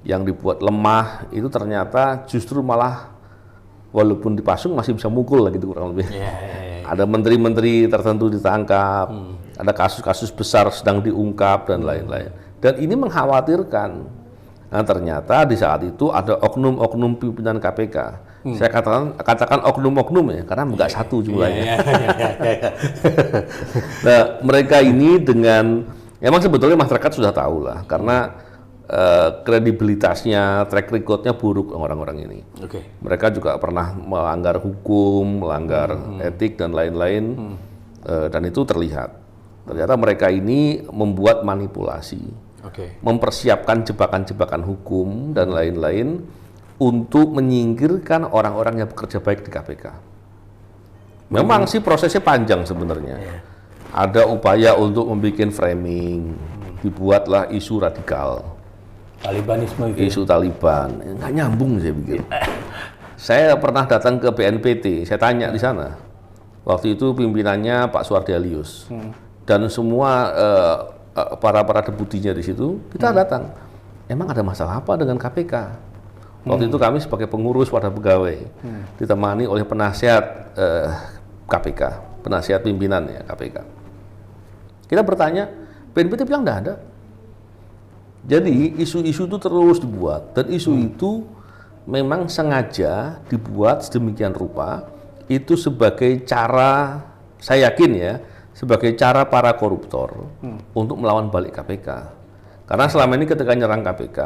yang dibuat lemah, itu ternyata justru malah walaupun dipasung masih bisa mukul lah gitu kurang lebih. Ada menteri-menteri tertentu ditangkap, ada kasus-kasus besar sedang diungkap dan lain-lain. Dan ini mengkhawatirkan. Nah, ternyata di saat itu ada oknum-oknum pimpinan KPK. Saya katakan oknum-oknum ya, karena nggak satu jumlahnya. Nah, mereka ini dengan, emang sebetulnya masyarakat sudah tahu lah, karena kredibilitasnya, track recordnya buruk orang-orang ini. Mereka juga pernah melanggar hukum, melanggar etik dan lain-lain, dan itu terlihat. Ternyata mereka ini membuat manipulasi, mempersiapkan jebakan-jebakan hukum dan lain-lain untuk menyingkirkan orang-orang yang bekerja baik di KPK. Memang sih prosesnya panjang sebenarnya. Ada upaya untuk membuat framing, dibuatlah isu radikal. Talibanisme itu. Isu Taliban, nggak nyambung saya pikir. Saya pernah datang ke BNPT, saya tanya di sana. Waktu itu pimpinannya Pak Suardelius dan semua para deputinya di situ. Kita datang. Emang ada masalah apa dengan KPK? Waktu itu kami sebagai pengurus wadah pegawai ditemani oleh penasihat KPK, penasihat pimpinan ya KPK. Kita bertanya, BNPT bilang nggak ada. Jadi isu-isu itu terus dibuat dan isu itu memang sengaja dibuat sedemikian rupa itu sebagai cara, saya yakin ya, sebagai cara para koruptor untuk melawan balik KPK. Karena selama ini ketika nyerang KPK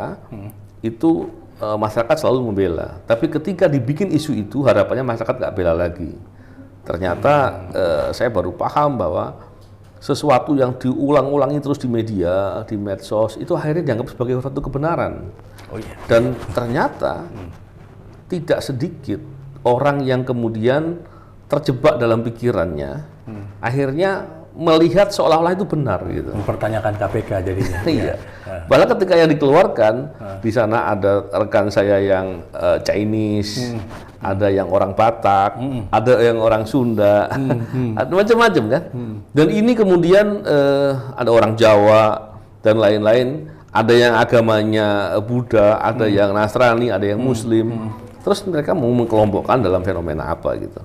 itu masyarakat selalu membela, tapi ketika dibikin isu itu harapannya masyarakat nggak bela lagi. Ternyata saya baru paham bahwa sesuatu yang diulang-ulangi terus di media, di medsos, itu akhirnya dianggap sebagai suatu kebenaran. Dan ternyata tidak sedikit orang yang kemudian terjebak dalam pikirannya, akhirnya melihat seolah-olah itu benar gitu. Mempertanyakan KPK jadinya. Iya. Bahkan ketika yang dikeluarkan di sana ada rekan saya yang Chinese, ada yang orang Batak, ada yang orang Sunda, ada macam-macam kan. Dan ini kemudian ada orang Jawa dan lain-lain, ada yang agamanya Buddha, ada yang Nasrani, ada yang Muslim. Terus mereka mau mengkelompokkan dalam fenomena apa gitu.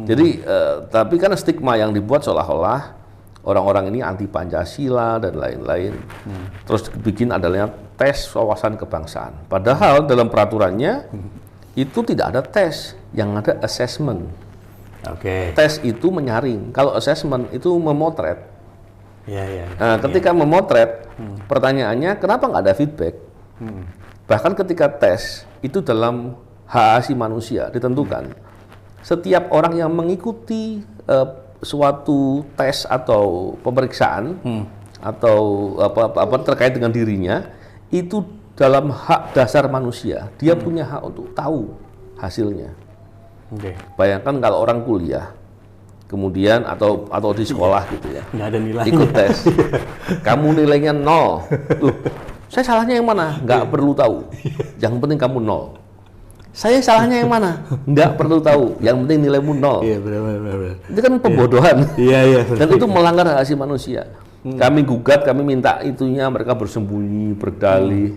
Jadi tapi kan stigma yang dibuat seolah-olah orang-orang ini anti Pancasila dan lain-lain. Terus bikin adanya tes wawasan kebangsaan. Padahal dalam peraturannya itu tidak ada tes, yang ada assessment. Tes itu menyaring. Kalau assessment itu memotret. Nah, ketika memotret, pertanyaannya kenapa nggak ada feedback? Bahkan ketika tes itu dalam hak asasi manusia ditentukan, setiap orang yang mengikuti suatu tes atau pemeriksaan atau apa terkait dengan dirinya itu dalam hak dasar manusia, dia punya hak untuk tahu hasilnya. Bayangkan kalau orang kuliah kemudian atau di sekolah gitu ya, nggak ada nilai, ikut tes, kamu nilainya 0, saya salahnya yang mana? Nggak perlu tahu, yang penting kamu 0. Saya salahnya yang mana? Nggak perlu tahu, yang penting nilaimu 0. Iya, benar. Itu kan pembodohan. Iya. Dan itu melanggar hak asasi manusia. Kami gugat, kami minta itunya, mereka bersembunyi, berdalih.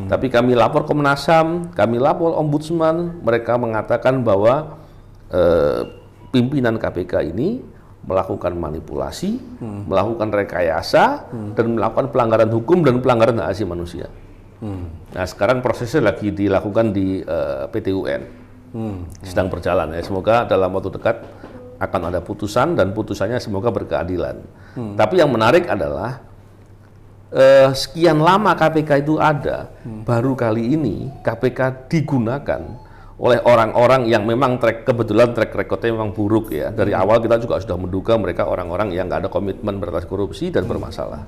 Tapi kami lapor Komnas HAM, kami lapor Ombudsman, mereka mengatakan bahwa pimpinan KPK ini melakukan manipulasi, melakukan rekayasa, dan melakukan pelanggaran hukum dan pelanggaran hak asasi manusia. Nah, sekarang prosesnya lagi dilakukan di PT UN, sedang berjalan ya. Semoga dalam waktu dekat akan ada putusan dan putusannya semoga berkeadilan. Tapi yang menarik adalah sekian lama KPK itu ada, baru kali ini KPK digunakan oleh orang-orang yang memang kebetulan track recordnya memang buruk ya. Dari awal kita juga sudah menduga mereka orang-orang yang nggak ada komitmen beratas korupsi dan bermasalah.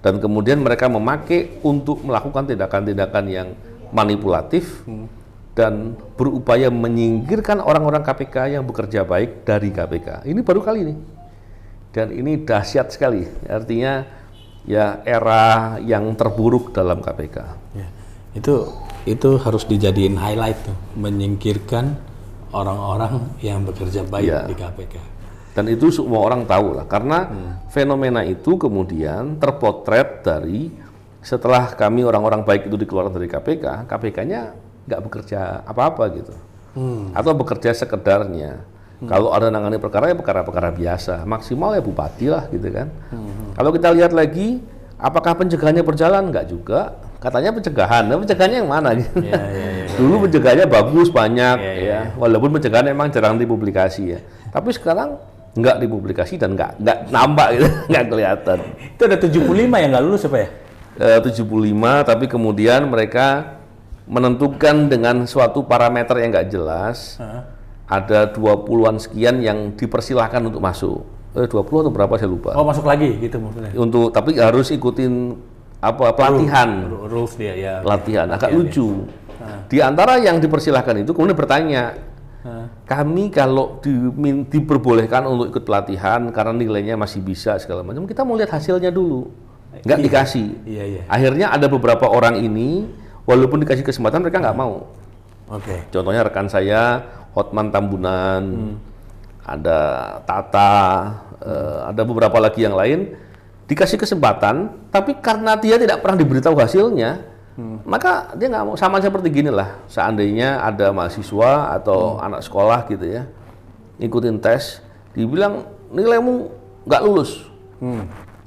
Dan kemudian mereka memakai untuk melakukan tindakan-tindakan yang manipulatif dan berupaya menyingkirkan orang-orang KPK yang bekerja baik dari KPK. Ini baru kali ini. Dan ini dahsyat sekali. Artinya ya era yang terburuk dalam KPK. Ya, itu harus dijadiin highlight tuh, menyingkirkan orang-orang yang bekerja baik di KPK. Dan itu semua orang tahu lah, karena fenomena itu kemudian terpotret dari setelah kami orang-orang baik itu dikeluarkan dari KPK, KPK-nya nggak bekerja apa-apa gitu, atau bekerja sekedarnya. Kalau ada nangani perkara ya perkara-perkara biasa, maksimal ya bupati lah gitu kan. Kalau kita lihat lagi, apakah pencegahannya berjalan? Nggak juga. Katanya pencegahan, nah, pencegahannya yang mana gitu? Dulu pencegahannya bagus banyak ya, walaupun pencegahan memang jarang dipublikasi ya. Tapi sekarang nggak dipublikasi dan nggak nambah gitu, nggak kelihatan. Itu ada 75 yang nggak lulus apa ya? 75, tapi kemudian mereka menentukan dengan suatu parameter yang nggak jelas. Ada 20-an sekian yang dipersilahkan untuk masuk. 20 atau berapa saya lupa. Oh, masuk lagi gitu maksudnya. Tapi harus ikutin pelatihan. Rules dia ya. Pelatihan agak lucu. Di antara yang dipersilahkan itu kemudian bertanya, kami kalau diperbolehkan untuk ikut pelatihan karena nilainya masih bisa segala macam, kita mau lihat hasilnya dulu. Nggak dikasih. Akhirnya ada beberapa orang ini, walaupun dikasih kesempatan mereka nggak mau. Contohnya rekan saya, Hotman Tambunan, ada Tata, ada beberapa lagi yang lain, dikasih kesempatan, tapi karena dia tidak pernah diberitahu hasilnya, maka dia nggak mau. Sama seperti gini lah, seandainya ada mahasiswa atau anak sekolah gitu ya, ikutin tes, dibilang nilaimu nggak lulus,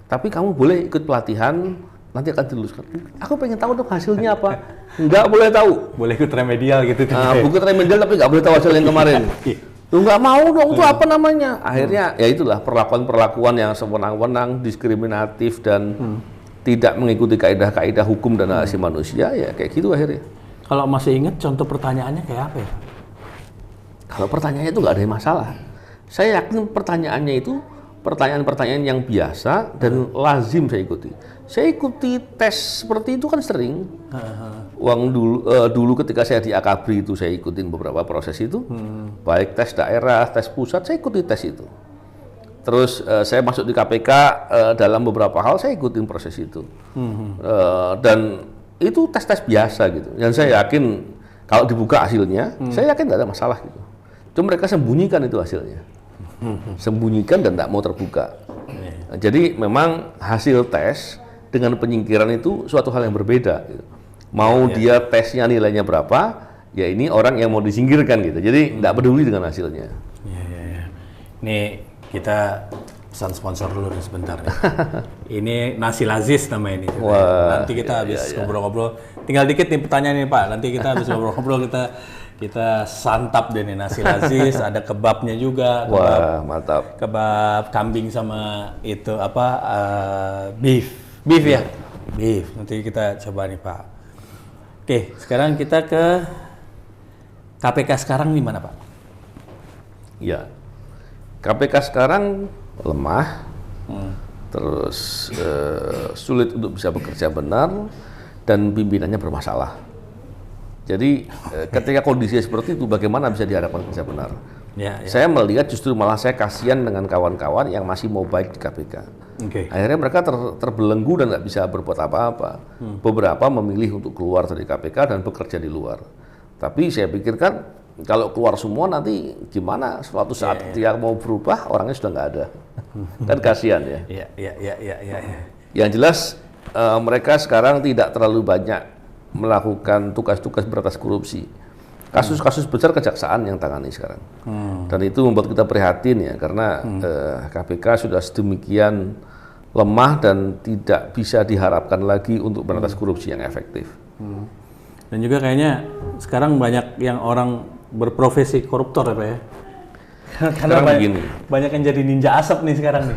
tapi kamu boleh ikut pelatihan, nanti akan diluluskan. Aku pengen tahu dong hasilnya apa. Nggak boleh tahu. Boleh ikut remedial gitu. Bukan remedial tapi nggak boleh tahu hasil yang kemarin. Tuh nggak mau dong, itu apa namanya? Akhirnya ya itulah perlakuan-perlakuan yang sewenang-wenang, diskriminatif dan tidak mengikuti kaidah-kaidah hukum dan hak asasi manusia, ya kayak gitu akhirnya. Kalau masih ingat contoh pertanyaannya kayak apa ya? Kalau pertanyaannya itu nggak ada masalah. Saya yakin pertanyaannya itu pertanyaan-pertanyaan yang biasa dan lazim saya ikuti. Saya ikuti tes seperti itu kan sering. Dulu ketika saya di Akabri itu saya ikutin beberapa proses itu, baik tes daerah, tes pusat, saya ikuti tes itu. Terus saya masuk di KPK dalam beberapa hal saya ikutin proses itu. Dan itu tes-tes biasa gitu. Dan saya yakin kalau dibuka hasilnya, saya yakin nggak ada masalah gitu. Cuma mereka sembunyikan itu hasilnya. Sembunyikan dan nggak mau terbuka. Jadi memang hasil tes dengan penyingkiran itu suatu hal yang berbeda gitu. Mau dia tesnya nilainya berapa, ya ini orang yang mau disingkirkan gitu. Jadi nggak peduli dengan hasilnya. Nih kita pesan sponsor dulu nih sebentar nih. Ini Nasi Lazis nama ini. Wah, nanti kita habis ngobrol-ngobrol. Tinggal dikit nih pertanyaan nih Pak. Nanti kita habis ngobrol-ngobrol kita santap deh nih Nasi Lazis. Ada kebabnya juga. Wah, mantap. Kebab kambing sama itu apa beef ya. Beef. Nanti kita coba nih Pak. Oke, sekarang kita ke KPK sekarang di mana Pak? Ya, KPK sekarang lemah, terus sulit untuk bisa bekerja benar, dan pimpinannya bermasalah. Jadi ketika kondisi seperti itu, bagaimana bisa diharapkan kerja benar? Saya melihat justru malah saya kasihan dengan kawan-kawan yang masih mau baik di KPK. Akhirnya mereka terbelenggu dan nggak bisa berbuat apa-apa. Beberapa memilih untuk keluar dari KPK dan bekerja di luar. Tapi saya pikirkan kalau keluar semua nanti gimana? Suatu saat dia mau berubah, orangnya sudah nggak ada. Kan kasihan ya. Yang jelas mereka sekarang tidak terlalu banyak melakukan tugas-tugas beratas korupsi. Kasus-kasus besar kejaksaan yang tangani sekarang. Dan itu membuat kita prihatin ya, karena KPK sudah sedemikian lemah dan tidak bisa diharapkan lagi untuk beratas korupsi yang efektif. Dan juga kayaknya sekarang banyak yang orang berprofesi koruptor ya Pak ya? Karena banyak yang jadi ninja asap nih sekarang nih.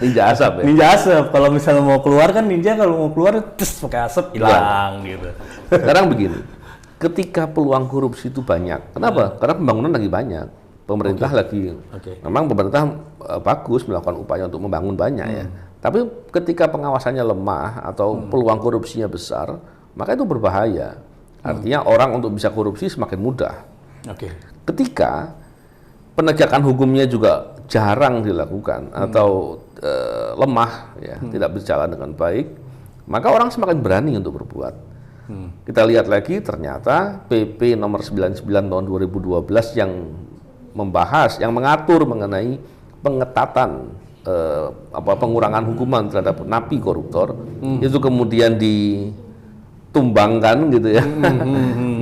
Ninja asap ya? Ninja asap, kalau misalnya mau keluar kan ninja kalau mau keluar terus pakai asap hilang gitu. Sekarang begini, ketika peluang korupsi itu banyak, kenapa? Karena pembangunan lagi banyak, pemerintah memang pemerintah bagus melakukan upaya untuk membangun banyak ya. Tapi ketika pengawasannya lemah atau peluang korupsinya besar, maka itu berbahaya. Artinya orang untuk bisa korupsi semakin mudah. Ketika penegakan hukumnya juga jarang dilakukan atau lemah, ya, tidak berjalan dengan baik, maka orang semakin berani untuk berbuat. Kita lihat lagi ternyata PP nomor 99 tahun 2012 yang membahas, yang mengatur mengenai pengetatan pengurangan hukuman terhadap napi koruptor, itu kemudian ditumbangkan gitu ya.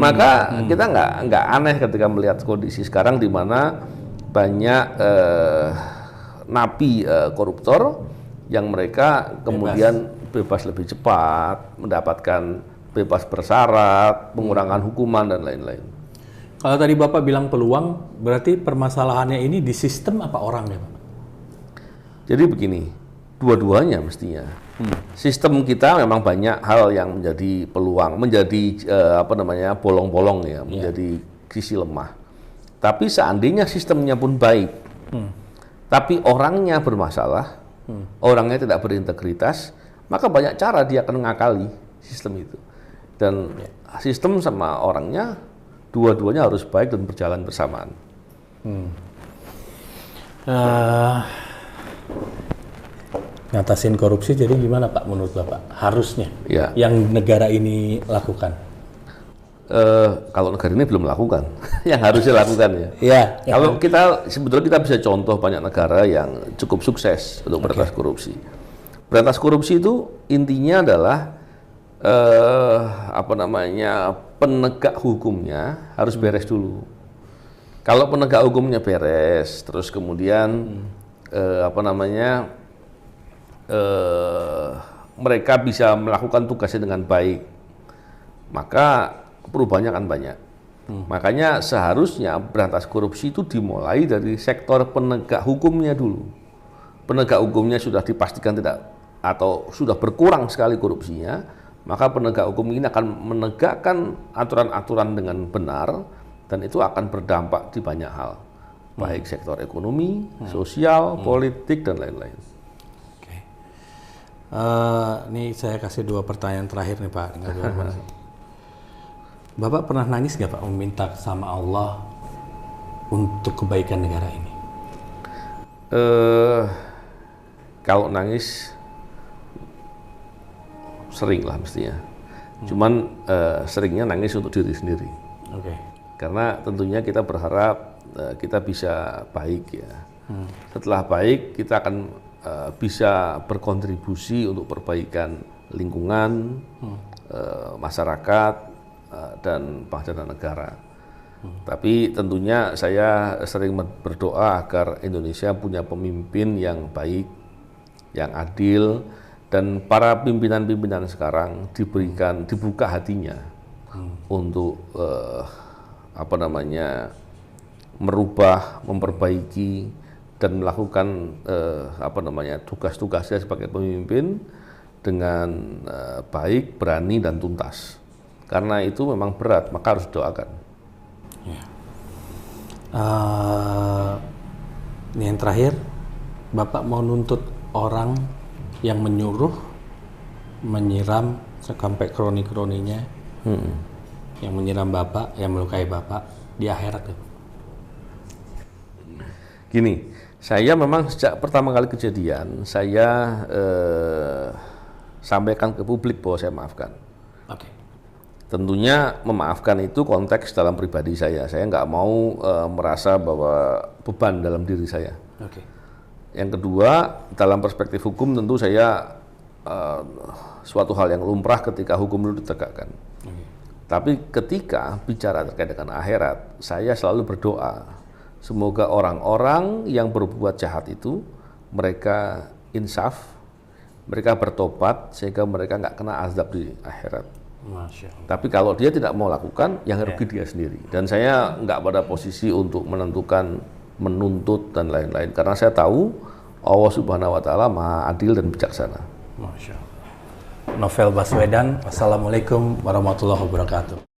Maka kita nggak aneh ketika melihat kondisi sekarang di mana banyak napi koruptor yang mereka kemudian bebas lebih cepat, mendapatkan bebas bersyarat, pengurangan hukuman dan lain-lain. Kalau tadi Bapak bilang peluang, berarti permasalahannya ini di sistem apa orangnya Pak? Jadi begini, dua-duanya mestinya. Sistem kita memang banyak hal yang menjadi peluang, menjadi bolong-bolong ya, menjadi sisi lemah. Tapi seandainya sistemnya pun baik, tapi orangnya bermasalah, orangnya tidak berintegritas, maka banyak cara dia akan mengakali sistem itu. Dan sistem sama orangnya, dua-duanya harus baik dan berjalan bersamaan. Ngatasin korupsi jadi gimana Pak menurut Bapak? Harusnya yang negara ini lakukan? Kalau negara ini belum melakukan, yang harusnya lakukan ya. Kalau sebetulnya kita bisa contoh banyak negara yang cukup sukses untuk berantas korupsi. Berantas korupsi itu intinya adalah penegak hukumnya harus beres dulu. Kalau penegak hukumnya beres, terus kemudian mereka bisa melakukan tugasnya dengan baik, maka perubahannya akan banyak. Makanya seharusnya berantas korupsi itu dimulai dari sektor penegak hukumnya dulu. Penegak hukumnya sudah dipastikan tidak atau sudah berkurang sekali korupsinya, maka penegak hukum ini akan menegakkan aturan-aturan dengan benar, dan itu akan berdampak di banyak hal, baik sektor ekonomi, sosial, politik, dan lain-lain. Ini saya kasih 2 pertanyaan terakhir nih Pak. Bapak pernah nangis nggak Pak meminta sama Allah untuk kebaikan negara ini? Kalau nangis sering lah mestinya. Cuman seringnya nangis untuk diri sendiri. Oke. Karena tentunya kita berharap kita bisa baik ya. Setelah baik kita akan bisa berkontribusi untuk perbaikan lingkungan, masyarakat dan bangsa dan negara. Tapi tentunya saya sering berdoa agar Indonesia punya pemimpin yang baik, yang adil, dan para pimpinan-pimpinan sekarang dibuka hatinya untuk merubah, memperbaiki dan melakukan tugas-tugasnya sebagai pemimpin dengan baik, berani dan tuntas. Karena itu memang berat, maka harus doakan. Ya. Ini yang terakhir, Bapak mau nuntut orang yang menyuruh, menyiram sampai kroni-kroninya, yang menyiram Bapak, yang melukai Bapak di akhirat. Gini, saya memang sejak pertama kali kejadian, saya sampaikan ke publik bahwa saya maafkan. Oke. Tentunya memaafkan itu konteks dalam pribadi saya nggak mau merasa bahwa beban dalam diri saya. Oke. Yang kedua, dalam perspektif hukum tentu saya suatu hal yang lumrah ketika hukum itu ditegakkan. Okay. Tapi ketika bicara terkait dengan akhirat, saya selalu berdoa, semoga orang-orang yang berbuat jahat itu, mereka insaf, mereka bertobat, sehingga mereka nggak kena azab di akhirat. Masya Allah. Tapi kalau dia tidak mau lakukan, yang rugi dia sendiri. Dan saya nggak pada posisi untuk menentukan, menuntut dan lain-lain, karena saya tahu Allah Subhanahu Wa Taala Maha Adil dan bijaksana. Masya Allah. Novel Baswedan, wassalamualaikum warahmatullahi wabarakatuh.